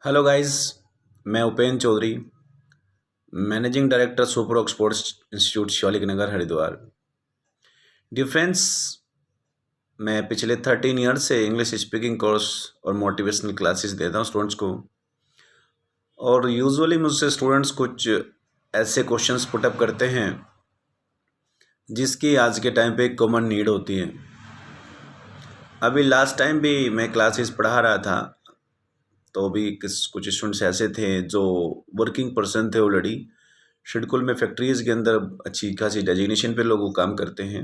Hello guys. मैं Upendra Chaudhary, managing director Super Sports Institute Shivalik Nagar Haridwar. Defence मैं पिछले 13 ईयर से इंग्लिश स्पीकिंग कोर्स और मोटिवेशनल क्लासेस देता हूँ स्टूडेंट्स को। और यूजुअली मुझसे स्टूडेंट्स कुछ ऐसे क्वेश्चंस पुटअप करते हैं जिसकी आज के टाइम पे एक कॉमन नीड होती है। अभी लास्ट टाइम भी मैं क्लासेस पढ़ा रहा था, तो भी कुछ स्टूडेंट्स ऐसे थे जो वर्किंग पर्सन थे ऑलरेडी। शेड्यूल में फैक्ट्रीज़ के अंदर अच्छी खासी डेजिग्नेशन पे लोग वो काम करते हैं,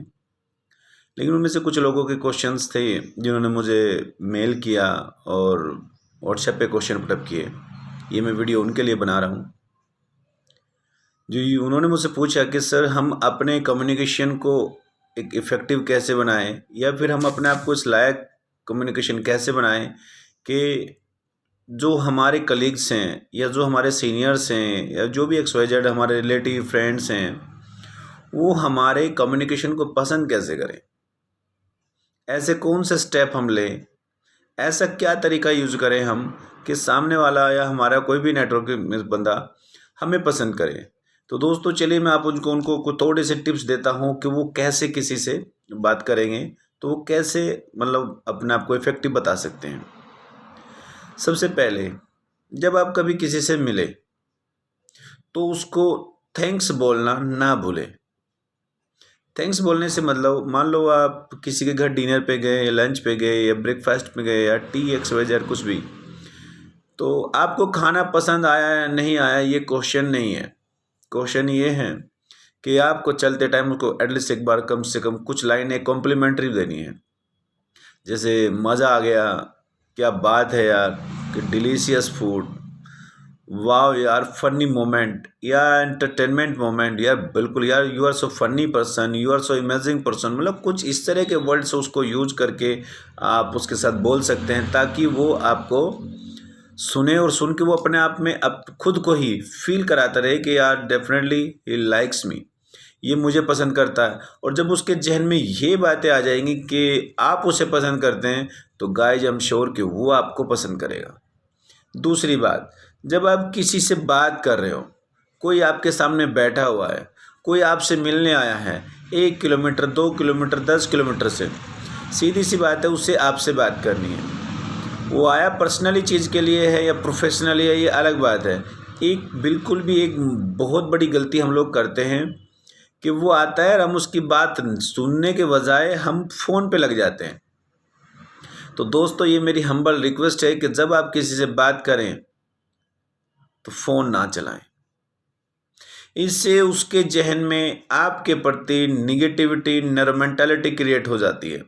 लेकिन उनमें से कुछ लोगों के क्वेश्चंस थे जिन्होंने मुझे मेल किया और व्हाट्सएप पे क्वेश्चन पुटअप किए। ये मैं वीडियो उनके लिए बना रहा हूँ। उन्होंने मुझसे पूछा कि सर, हम अपने कम्युनिकेशन को एक इफ़ेक्टिव कैसे बनाएं, या फिर हम अपने आप को इस लायक कम्युनिकेशन कैसे बनाएं कि जो हमारे कलीग्स हैं या जो हमारे सीनियर्स हैं या जो भी XYZ हमारे रिलेटिव फ्रेंड्स हैं, वो हमारे कम्युनिकेशन को पसंद कैसे करें। ऐसे कौन से स्टेप हम लें, ऐसा क्या तरीका यूज़ करें हम कि सामने वाला या हमारा कोई भी नेटवर्क में बंदा हमें पसंद करे। तो दोस्तों चलिए मैं आप उनको कुछ थोड़े से टिप्स देता हूँ कि वो कैसे किसी से बात करेंगे, तो वो कैसे मतलब अपने आप को इफ़ेक्टिव बता सकते हैं। सबसे पहले, जब आप कभी किसी से मिले तो उसको थैंक्स बोलना ना भूलें। थैंक्स बोलने से मतलब, मान लो आप किसी के घर डिनर पे गए या लंच पे गए या ब्रेकफास्ट पे गए या टी XYZ कुछ भी, तो आपको खाना पसंद आया या नहीं आया ये क्वेश्चन नहीं है। क्वेश्चन ये है कि आपको चलते टाइम उसको एटलीस्ट एक बार कम से कम कुछ लाइनें कॉम्प्लीमेंट्री देनी है। जैसे मज़ा आ गया, क्या बात है यार, कि डिलीशियस फूड, वाह यार, फनी मोमेंट या एंटरटेनमेंट मोमेंट, यार बिल्कुल यार, you are so funny person, you are so amazing person. मतलब कुछ इस तरह के वर्ड्स उसको यूज करके आप उसके साथ बोल सकते हैं, ताकि वो आपको सुने और सुन के वो अपने आप में अब खुद को ही फील कराता रहे कि यार डेफिनेटली ही लाइक्स मी, ये मुझे पसंद करता है। और जब उसके जहन में ये बातें आ जाएंगी कि आप उसे पसंद करते हैं, तो गाइज आई एम श्योर कि वो आपको पसंद करेगा। दूसरी बात, जब आप किसी से बात कर रहे हो, कोई आपके सामने बैठा हुआ है, कोई आपसे मिलने आया है 1 किलोमीटर 2 किलोमीटर 10 किलोमीटर से, सीधी सी बात है उससे आपसे बात करनी है। वो आया पर्सनली चीज़ के लिए है या प्रोफेशनली है, ये अलग बात है। एक बिल्कुल भी एक बहुत बड़ी गलती हम लोग करते हैं कि वो आता है और हम उसकी बात सुनने के बजाय हम फ़ोन पे लग जाते हैं। तो दोस्तों ये मेरी हम्बल रिक्वेस्ट है कि जब आप किसी से बात करें तो फ़ोन ना चलाएं। इससे उसके जहन में आपके प्रति निगेटिविटी मेंटालिटी क्रिएट हो जाती है।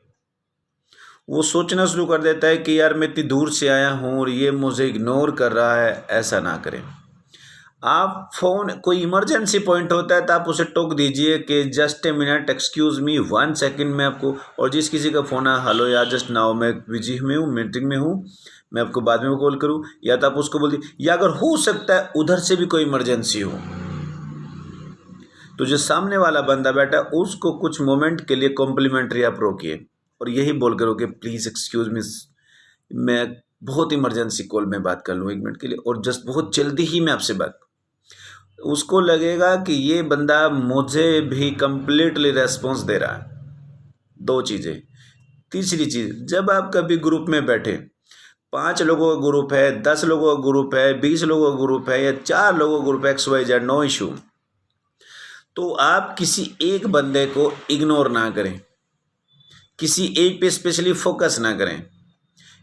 वो सोचना शुरू कर देता है कि यार मैं इतनी दूर से आया हूँ और ये मुझे इग्नोर कर रहा है। ऐसा ना करें। आप फ़ोन, कोई इमरजेंसी पॉइंट होता है तो आप उसे टोक दीजिए कि just a minute, excuse me, 1 second में आपको। और जिस किसी का फ़ोन है, हेलो यार जस्ट नाउ मैं बिजी में हूँ, मीटिंग में हूँ, मैं आपको बाद में कॉल करूँ, या तो आप उसको बोल दीजिए। या अगर हो सकता है उधर से भी कोई इमरजेंसी हो, तो जो सामने वाला बंदा बैठा है उसको कुछ मोमेंट के लिए कॉम्प्लीमेंट्री आप रोकिए और यही बोल कर रोके, प्लीज़ एक्सक्यूज़ मी, मैं बहुत इमरजेंसी कॉल में बात कर लूँ 1 मिनट के लिए, और जस्ट बहुत जल्दी ही मैं आपसे बात। उसको लगेगा कि ये बंदा मुझे भी कंप्लीटली रेस्पॉन्स दे रहा है। 2 चीज़ें। तीसरी चीज़, जब आप कभी ग्रुप में बैठे, 5 लोगों का ग्रुप है, 10 लोगों का ग्रुप है, 20 लोगों का ग्रुप है या 4 लोगों का ग्रुप है, XYZ, नो इशू, तो आप किसी एक बंदे को इग्नोर ना करें, किसी एक पे स्पेशली फोकस ना करें।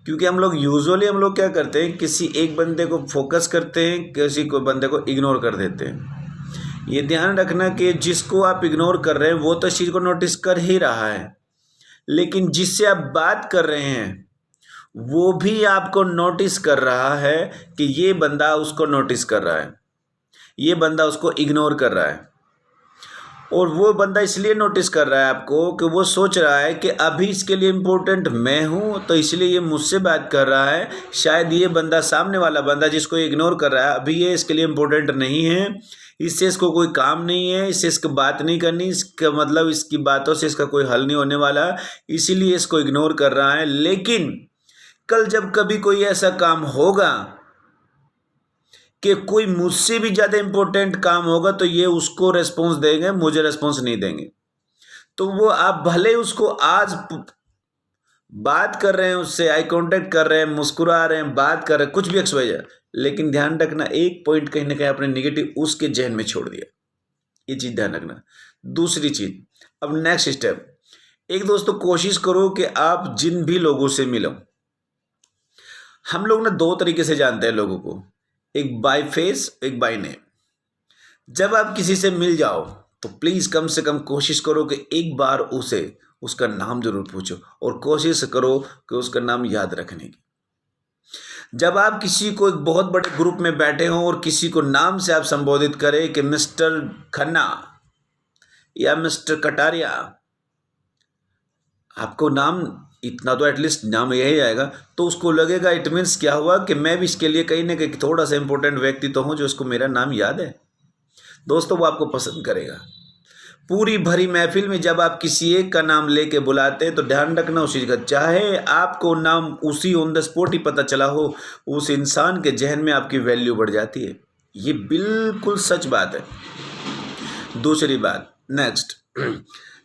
क्योंकि हम लोग यूजुअली हम लोग क्या करते हैं, किसी एक बंदे को फोकस करते हैं, किसी को बंदे को इग्नोर कर देते हैं। ये ध्यान रखना कि जिसको आप इग्नोर कर रहे हैं वो तो इस चीज़ को नोटिस कर ही रहा है, लेकिन जिससे आप बात कर रहे हैं वो भी आपको नोटिस कर रहा है कि ये बंदा उसको नोटिस कर रहा है, ये बंदा उसको इग्नोर कर रहा है। और वो बंदा इसलिए नोटिस कर रहा है आपको कि वो सोच रहा है कि अभी इसके लिए इम्पोर्टेंट मैं हूँ, तो इसलिए ये मुझसे बात कर रहा है। शायद ये बंदा, सामने वाला बंदा जिसको इग्नोर कर रहा है, अभी ये इसके लिए इम्पोर्टेंट नहीं है, इससे इसको कोई काम नहीं है, इससे इसको बात नहीं करनी, इसका मतलब इसकी बातों से इसका कोई हल नहीं होने वाला, इसीलिए इसको इग्नोर कर रहा है। लेकिन कल जब कभी कोई ऐसा काम होगा कि कोई मुझसे भी ज़्यादा इम्पोर्टेंट काम होगा तो ये उसको रेस्पॉन्स देंगे, मुझे रेस्पॉन्स नहीं देंगे। तो वो आप भले उसको आज बात कर रहे हैं, उससे आई कांटेक्ट कर रहे हैं, मुस्कुरा रहे हैं, बात कर रहे हैं, कुछ भी XYZ, लेकिन ध्यान रखना एक पॉइंट कहीं ना कहीं आपने निगेटिव उसके जहन में छोड़ दिया। ये चीज़ ध्यान रखना। दूसरी चीज़, अब नेक्स्ट स्टेप, एक दोस्तों कोशिश करो कि आप जिन भी लोगों से मिलो, हम लोग ना दो तरीके से जानते हैं लोगों को, एक बाय फेस, एक बाय नेम। जब आप किसी से मिल जाओ तो प्लीज़ कम से कम कोशिश करो कि एक बार उसे उसका नाम जरूर पूछो और कोशिश करो कि उसका नाम याद रखने की। जब आप किसी को एक बहुत बड़े ग्रुप में बैठे हों और किसी को नाम से आप संबोधित करें कि मिस्टर खन्ना या मिस्टर कटारिया, आपको नाम इतना तो एटलीस्ट नाम यही आएगा, तो उसको लगेगा इट मीन्स क्या हुआ कि मैं भी इसके लिए कहीं ना कहीं थोड़ा सा इंपॉर्टेंट व्यक्ति तो हूँ जो उसको मेरा नाम याद है। दोस्तों वो आपको पसंद करेगा। पूरी भरी महफिल में जब आप किसी एक का नाम लेके बुलाते हैं तो ध्यान रखना उस चीज़ का, चाहे आपको नाम उसी ऑन द स्पॉट ही पता चला हो, उस इंसान के जहन में आपकी वैल्यू बढ़ जाती है। ये बिल्कुल सच बात है। दूसरी बात, नेक्स्ट,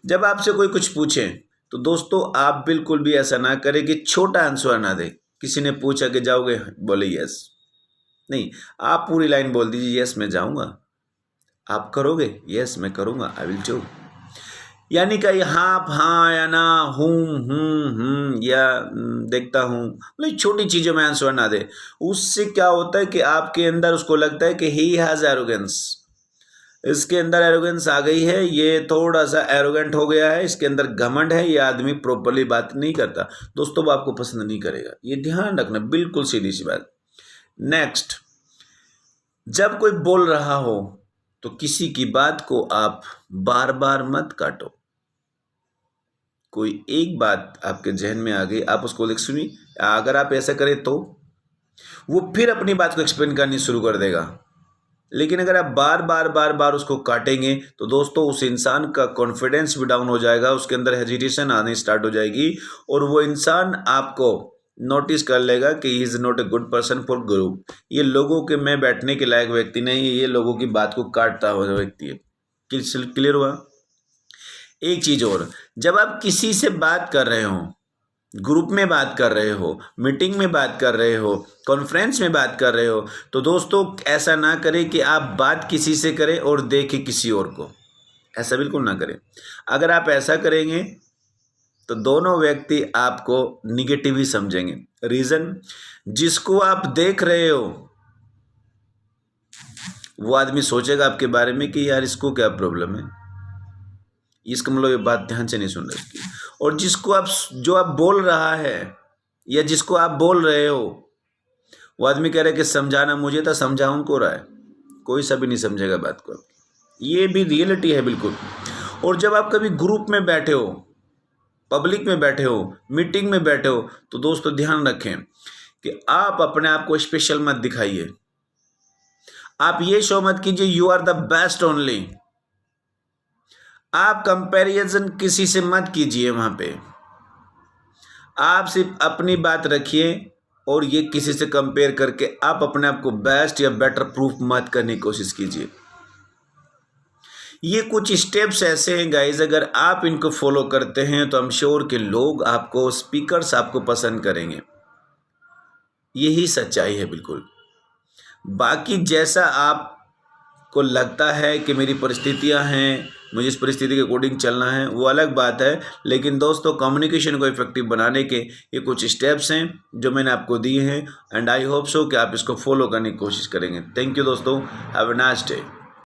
जब आपसे कोई कुछ पूछे तो दोस्तों आप बिल्कुल भी ऐसा ना करें कि छोटा आंसर ना दें। किसी ने पूछा कि जाओगे, बोले यस, नहीं, आप पूरी लाइन बोल दीजिए, यस मैं जाऊंगा। आप करोगे, यस मैं करूंगा, आई विल डू। यानी कि हाँ या ना, या देखता हूँ, मतलब छोटी चीज़ों में आंसर ना दे। उससे क्या होता है कि आपके अंदर उसको लगता है कि ही हैज़ एरोगेंस, इसके अंदर एरोगेंस आ गई है, ये थोड़ा सा एरोगेंट हो गया है, इसके अंदर घमंड है, ये आदमी प्रॉपरली बात नहीं करता। दोस्तों वो आपको पसंद नहीं करेगा, ये ध्यान रखना, बिल्कुल सीधी सी बात। नेक्स्ट, जब कोई बोल रहा हो तो किसी की बात को आप बार बार मत काटो। कोई एक बात आपके जहन में आ गई, आप उसको सुनी, अगर आप ऐसा करें तो वो फिर अपनी बात को एक्सप्लेन करनी शुरू कर देगा। लेकिन अगर आप बार बार उसको काटेंगे तो दोस्तों उस इंसान का कॉन्फिडेंस भी डाउन हो जाएगा, उसके अंदर हेजिटेशन आनी स्टार्ट हो जाएगी और वो इंसान आपको नोटिस कर लेगा कि he is not a good person for group. ये लोगों के में बैठने के लायक व्यक्ति नहीं है, ये लोगों की बात को काटता हुआ व्यक्ति है। क्लियर हुआ? एक चीज़ और, जब आप किसी से बात कर रहे हो, ग्रुप में बात कर रहे हो, मीटिंग में बात कर रहे हो, कॉन्फ्रेंस में बात कर रहे हो, तो दोस्तों ऐसा ना करें कि आप बात किसी से करें और देखें किसी और को। ऐसा बिल्कुल ना करें। अगर आप ऐसा करेंगे तो दोनों व्यक्ति आपको निगेटिव ही समझेंगे। रीज़न, जिसको आप देख रहे हो वो आदमी सोचेगा आपके बारे में कि यार इसको क्या प्रॉब्लम है, इसका मतलब ये बात ध्यान से नहीं सुन रहे इसकी। और जो आप बोल रहा है या जिसको आप बोल रहे हो वो आदमी कह रहा है कि समझाना मुझे था, समझा उनको रहा है, कोई सा भी नहीं समझेगा बात को। ये भी रियलिटी है बिल्कुल। और जब आप कभी ग्रुप में बैठे हो, पब्लिक में बैठे हो, मीटिंग में बैठे हो, तो दोस्तों ध्यान रखें कि आप अपने आप को स्पेशल मत दिखाइए। आप ये शो मत कीजिए you are the best only. आप कंपैरिजन किसी से मत कीजिए। वहां पे आप सिर्फ अपनी बात रखिए और ये किसी से कंपेयर करके आप अपने आप को बेस्ट या बेटर प्रूफ मत करने की कोशिश कीजिए। ये कुछ स्टेप्स ऐसे हैं गाइज, अगर आप इनको फॉलो करते हैं तो आई एम श्योर कि लोग आपको, स्पीकर्स आपको पसंद करेंगे। यही सच्चाई है बिल्कुल। बाकी जैसा आपको लगता है कि मेरी परिस्थितियां हैं, मुझे इस परिस्थिति के अकॉर्डिंग चलना है, वो अलग बात है। लेकिन दोस्तों कम्युनिकेशन को इफेक्टिव बनाने के ये कुछ स्टेप्स हैं जो मैंने आपको दिए हैं, एंड आई होप सो कि आप इसको फॉलो करने की कोशिश करेंगे। थैंक यू दोस्तों, हैव अ नाइस डे।